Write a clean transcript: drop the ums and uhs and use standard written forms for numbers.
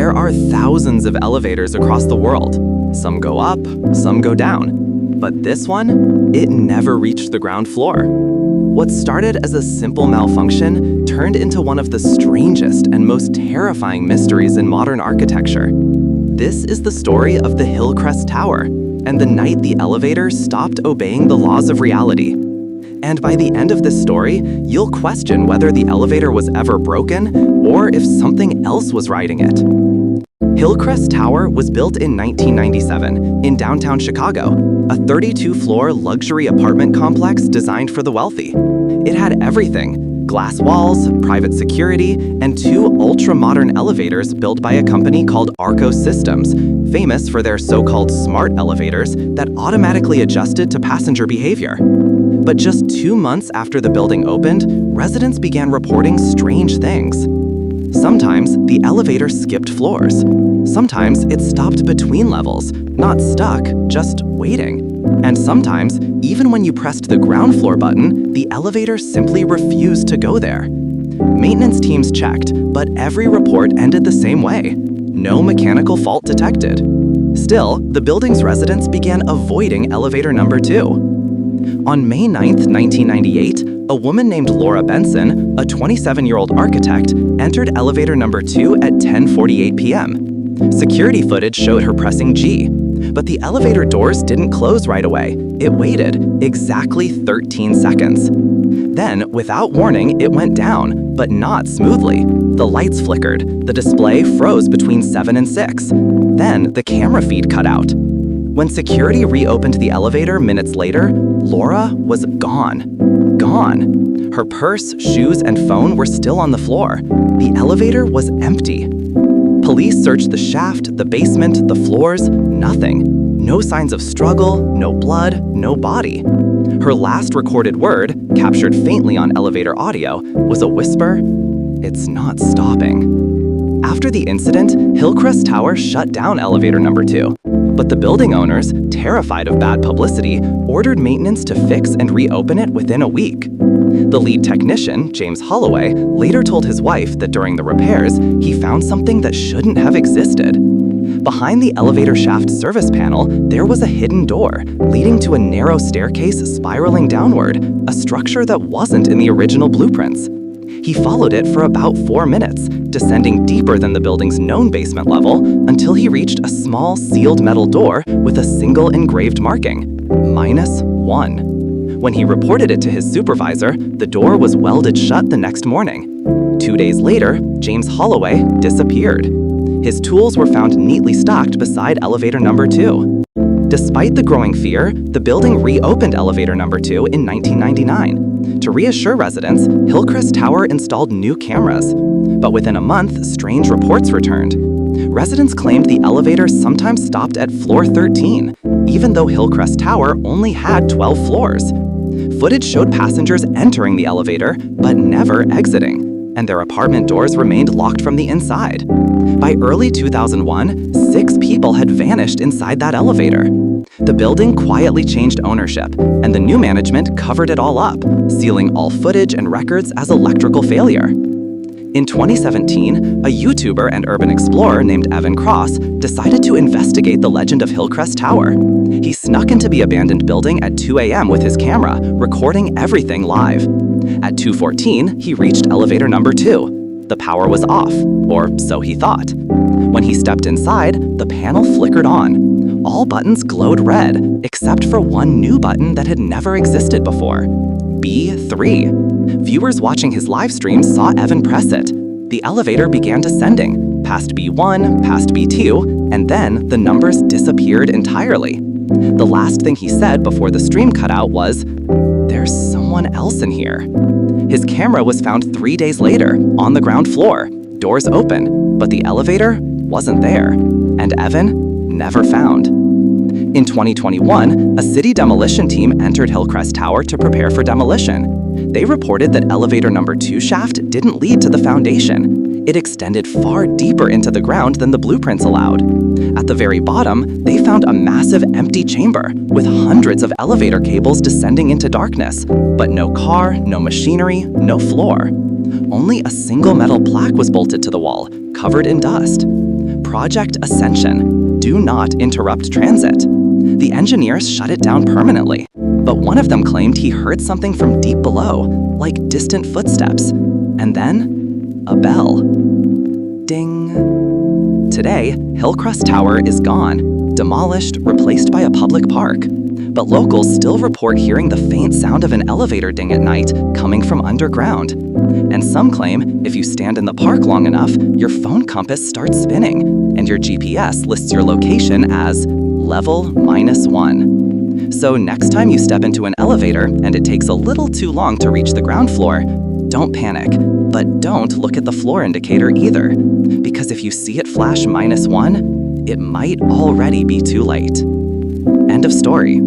There are thousands of elevators across the world. Some go up, some go down. But this one, it never reached the ground floor. What started as a simple malfunction turned into one of the strangest and most terrifying mysteries in modern architecture. This is the story of the Hillcrest Tower and the night the elevator stopped obeying the laws of reality. And by the end of this story, you'll question whether the elevator was ever broken or if something else was riding it. Hillcrest Tower was built in 1997 in downtown Chicago, a 32-floor luxury apartment complex designed for the wealthy. It had everything: glass walls, private security, and 2 ultra-modern elevators built by a company called Arco Systems, famous for their so-called smart elevators that automatically adjusted to passenger behavior. But just 2 months after the building opened, residents began reporting strange things. Sometimes the elevator skipped floors. Sometimes it stopped between levels, not stuck, just waiting. And sometimes, even when you pressed the ground floor button, the elevator simply refused to go there. Maintenance teams checked, but every report ended the same way: no mechanical fault detected. Still, the building's residents began avoiding elevator number 2. On May 9, 1998, a woman named Laura Benson, a 27-year-old architect, entered elevator number 2 at 10:48 p.m. Security footage showed her pressing G, but the elevator doors didn't close right away. It waited exactly 13 seconds. Then, without warning, it went down, but not smoothly. The lights flickered, the display froze between 7 and 6. Then, the camera feed cut out. When security reopened the elevator minutes later, Laura was gone. Gone. Her purse, shoes, and phone were still on the floor. The elevator was empty. Police searched the shaft, the basement, the floors, nothing. No signs of struggle, no blood, no body. Her last recorded word, captured faintly on elevator audio, was a whisper, "It's not stopping." After the incident, Hillcrest Tower shut down elevator number 2. But the building owners, terrified of bad publicity, ordered maintenance to fix and reopen it within a week. The lead technician, James Holloway, later told his wife that during the repairs, he found something that shouldn't have existed. Behind the elevator shaft service panel, there was a hidden door, leading to a narrow staircase spiraling downward, a structure that wasn't in the original blueprints. He followed it for about 4 minutes, descending deeper than the building's known basement level until he reached a small sealed metal door with a single engraved marking, -1. When he reported it to his supervisor, the door was welded shut the next morning. 2 days later, James Holloway disappeared. His tools were found neatly stocked beside elevator number 2. Despite the growing fear, the building reopened elevator number 2 in 1999. To reassure residents, Hillcrest Tower installed new cameras. But within a month, strange reports returned. Residents claimed the elevator sometimes stopped at floor 13, even though Hillcrest Tower only had 12 floors. Footage showed passengers entering the elevator, but never exiting, and their apartment doors remained locked from the inside. By early 2001, 6 people had vanished inside that elevator. The building quietly changed ownership, and the new management covered it all up, sealing all footage and records as electrical failure. In 2017, a YouTuber and urban explorer named Evan Cross decided to investigate the legend of Hillcrest Tower. He snuck into the abandoned building at 2 a.m. with his camera, recording everything live. At 2:14, he reached elevator number 2. The power was off, or so he thought. When he stepped inside, the panel flickered on. All buttons glowed red, except for one new button that had never existed before: B3. Viewers watching his live stream saw Evan press it. The elevator began descending, past B1, past B2, and then the numbers disappeared entirely. The last thing he said before the stream cut out was, "There's someone else in here." His camera was found 3 days later, on the ground floor, doors open, but the elevator wasn't there, and Evan never found. In 2021, a city demolition team entered Hillcrest Tower to prepare for demolition. They reported that elevator number 2 shaft didn't lead to the foundation. It extended far deeper into the ground than the blueprints allowed. At the very bottom, they found a massive empty chamber with hundreds of elevator cables descending into darkness, but no car, no machinery, no floor. Only a single metal plaque was bolted to the wall, covered in dust. Project Ascension, Do Not Interrupt Transit. The engineers shut it down permanently, but one of them claimed he heard something from deep below, like distant footsteps, and then a bell. Ding. Today, Hillcrest Tower is gone, demolished, replaced by a public park. But locals still report hearing the faint sound of an elevator ding at night coming from underground. And some claim if you stand in the park long enough, your phone compass starts spinning, and your GPS lists your location as level -1. So next time you step into an elevator and it takes a little too long to reach the ground floor, don't panic, but don't look at the floor indicator either, because if you see it flash -1, it might already be too late. End of story.